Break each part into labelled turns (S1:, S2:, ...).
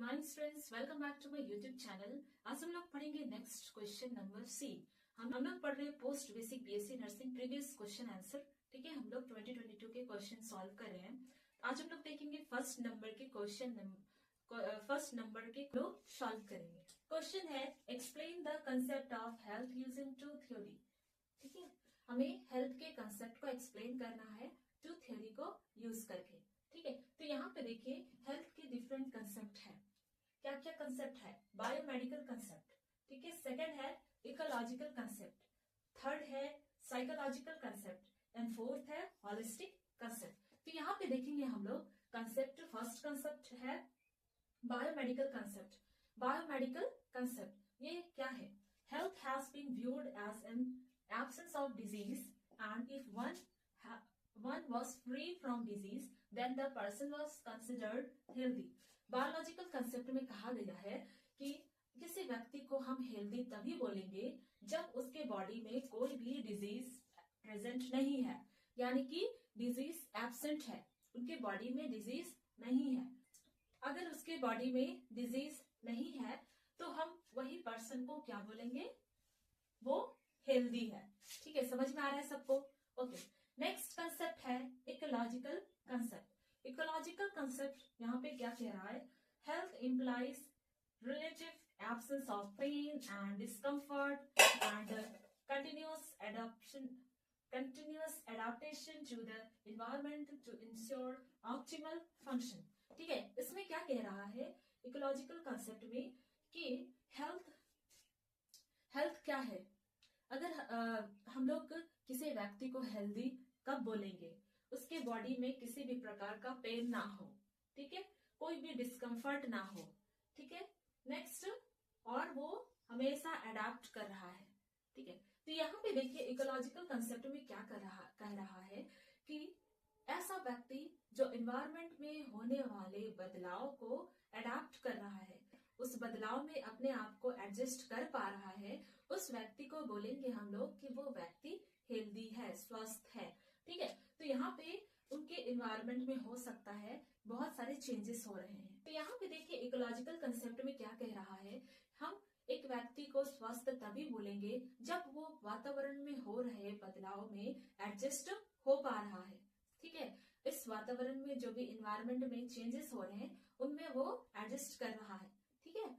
S1: Morning students, welcome back to my YouTube channel. आज हम लोग पढ़ेंगे नेक्स्ट क्वेश्चन नंबर सी। हम लोग पढ़ रहे हैं post basic BSc nursing previous question answer. ठीक है, हम लोग 2022 के क्वेश्चन सॉल्व कर रहे हैं। आज हम लोग देखेंगे फर्स्ट नंबर के लोग सॉल्व करेंगे। क्वेश्चन है explain the concept of health using two theory. ठीक है, हमें हेल्थ के कंसेप्ट को एक्सप्लेन करना है टू थ्योरी को यूज करके। ठीक है, तो यहाँ पे देखिए हेल्थ के डिफरेंट कंसेप्ट है। क्या क्या कंसेप्ट है? बायोमेडिकल कंसेप्ट, ठीक है। सेकंड है इकोलॉजिकल कंसेप्ट, थर्ड है साइकोलॉजिकल कंसेप्ट एंड फोर्थ है हॉलिस्टिक कंसेप्ट। तो यहाँ पे देखेंगे हम लोग कंसेप्ट। फर्स्ट कंसेप्ट है बायोमेडिकल कंसेप्ट। बायोमेडिकल कंसेप्ट ये क्या है? Health has been viewed as an absence of disease and if one was free from disease then the person was considered healthy। Biological concept में कहा गया है कि किसी व्यक्ति को हम हेल्दी तभी बोलेंगे जब उसके बॉडी में कोई भी डिजीज प्रेजेंट नहीं है, यानी कि डिजीज एब्सेंट है, उनके बॉडी में डिजीज नहीं है। अगर उसके बॉडी में डिजीज नहीं है तो हम वही पर्सन को क्या बोलेंगे? वो हेल्दी है। ठीक है, समझ में आ रहा है सबको? ओके, नेक्स्ट कंसेप्ट है इकोलॉजिकल कंसेप्ट। इकोलॉजिकल कंसेप्ट यहाँ पे क्या कह रहा है? Health implies relative absence of pain and discomfort and continuous adaptation to the environment to ensure optimal function। ठीक है, इसमें क्या कह रहा है इकोलॉजिकल कंसेप्ट में कि हेल्थ क्या है? अगर हम लोग किसी व्यक्ति को हेल्दी कब बोलेंगे? उसके बॉडी में किसी भी प्रकार का पेन ना हो, ठीक है, कोई भी डिस्कम्फर्ट ना हो, ठीक है। नेक्स्ट, और वो हमेशा अडेप्ट कर रहा है। ठीक है, तो यहाँ पे देखिए इकोलॉजिकल कंसेप्ट में क्या कह रहा है कि ऐसा व्यक्ति जो एनवायरनमेंट में होने वाले बदलाव को अडेप्ट कर रहा है, उस बदलाव में अपने आप को एडजस्ट कर पा रहा है, उस व्यक्ति को बोलेंगे हम लोग कि वो व्यक्ति हेल्दी है, स्वस्थ है। ठीक है, तो यहाँ पे उनके एनवायरनमेंट में हो सकता है बहुत सारे चेंजेस हो रहे हैं। तो यहाँ पे देखिए इकोलॉजिकल कंसेप्ट में क्या कह रहा है, हम एक व्यक्ति को स्वस्थ तभी बोलेंगे जब वो वातावरण में हो रहे बदलाव में एडजस्ट हो पा रहा है। ठीक है, इस वातावरण में जो भी एनवायरनमेंट में चेंजेस हो रहे हैं उनमें वो एडजस्ट कर रहा है। ठीक है,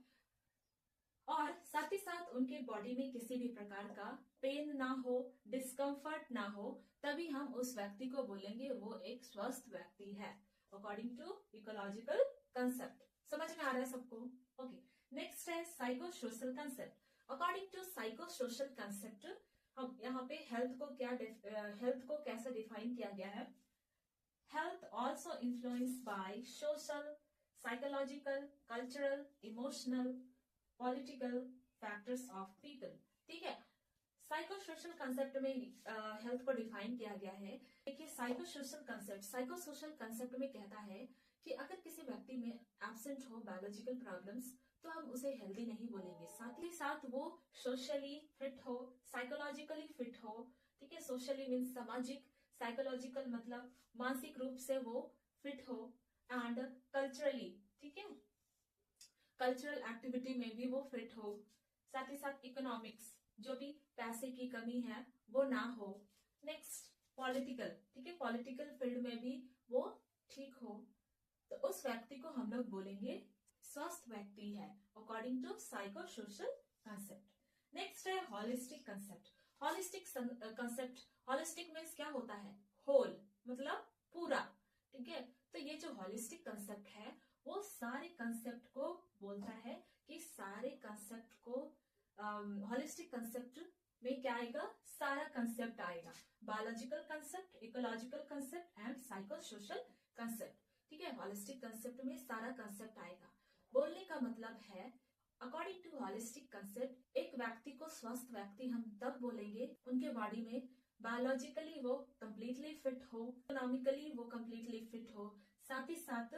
S1: और साथ ही साथ उनके बॉडी में किसी भी प्रकार का पेन ना हो, डिस्कम्फर्ट ना हो, तभी हम उस व्यक्ति को बोलेंगे वो एक स्वस्थ व्यक्ति है, अकॉर्डिंग टू इकोलॉजिकल कंसेप्ट। समझ में आ रहा है सबको? ओके, नेक्स्ट है psycho social concept. According to psycho social concept हम यहाँ पे हेल्थ को कैसे डिफाइन किया गया है? Health also influenced by social, psychological, cultural, emotional, political factors of people. ठीक है, साइको सोशल कंसेप्ट में हेल्थ को डिफाइन किया गया है। देखिए साइको सोशल कंसेप्ट में कहता है कि अगर किसी व्यक्ति में एब्सेंट हो बायोलॉजिकल प्रॉब्लम्स तो हम उसे हेल्दी नहीं बोलेंगे, साथ ही साथ वो सोशली फिट हो, साइकोलॉजिकली फिट हो। ठीक है, सोशली मीन्स सामाजिक, साइकोलॉजिकल मतलब मानसिक रूप से वो फिट हो, एंड कल्चरली, ठीक है, कल्चरल एक्टिविटी में भी वो फिट हो, साथ ही साथ इकोनॉमिक्स, जो भी पैसे की कमी है वो ना हो। नेक्स्ट पॉलिटिकल, ठीक है, पॉलिटिकल फील्ड में भी वो ठीक हो, तो उस व्यक्ति को हम लोग बोलेंगे स्वस्थ व्यक्ति है, according to psycho social concept. Next है हॉलिस्टिक कंसेप्ट। हॉलिस्टिक मीन्स क्या होता है? होल मतलब पूरा। ठीक है, तो ये जो हॉलिस्टिक कंसेप्ट है वो सारे कंसेप्ट को बोलता है कि सारे कंसेप्ट को हॉलिस्टिक कंसेप्ट में क्या आएगा? सारा कंसेप्ट आएगा, biological concept, ecological concept and psycho social concept. ठीक है, हॉलिस्टिक कंसेप्ट में सारा कंसेप्ट आएगा। बोलने का मतलब है अकॉर्डिंग टू हॉलिस्टिक कंसेप्ट एक व्यक्ति को स्वस्थ व्यक्ति हम तब बोलेंगे उनके बॉडी में बायोलॉजिकली वो कंप्लीटली फिट हो, इकोनॉमिकली वो कंप्लीटली फिट हो, साथ ही साथ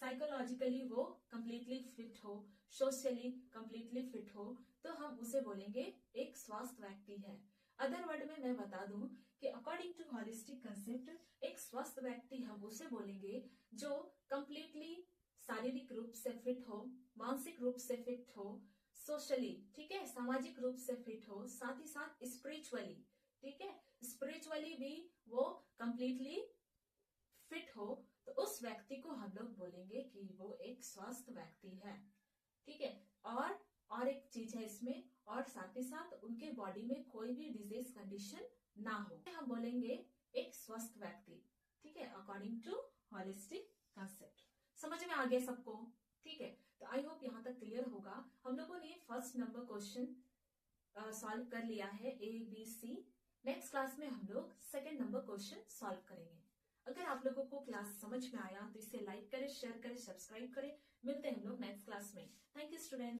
S1: साइकोलॉजिकली वो कंप्लीटली फिट हो, सोशली कंप्लीटली फिट हो, तो हम उसे बोलेंगे एक स्वस्थ व्यक्ति है। अदर वर्ड में मैं बता दूं कि अकॉर्डिंग टू हॉलिस्टिक कंसेप्ट एक स्वस्थ व्यक्ति हम उसे बोलेंगे जो कंप्लीटली शारीरिक रूप से फिट हो, मानसिक रूप से फिट हो, सोशली, ठीक है, सामाजिक रूप से फिट हो, साथ ही साथ स्पिरिचुअली, ठीक है, स्पिरिचुअली भी वो कंप्लीटली फिट हो, तो उस व्यक्ति को हम लोग बोलेंगे कि वो एक स्वस्थ व्यक्ति है, ठीक है। और एक चीज है इसमें, और साथ ही साथ उनके बॉडी में कोई भी डिजीज कंडीशन ना हो, हम बोलेंगे एक स्वस्थ व्यक्ति, ठीक है, अकॉर्डिंग टू होलिस्टिक कंसेप्ट। समझ में आ गया सबको? ठीक है, तो आई होप यहाँ तक क्लियर होगा। हम लोगों ने फर्स्ट नंबर क्वेश्चन सॉल्व कर लिया है, A B C. Next class में हम लोग सेकेंड नंबर क्वेश्चन सॉल्व करेंगे। अगर आप लोगों को क्लास समझ में आया तो इसे लाइक करें, शेयर करें, सब्सक्राइब करें। मिलते हैं हम लोग नेक्स्ट क्लास में। Thank you student.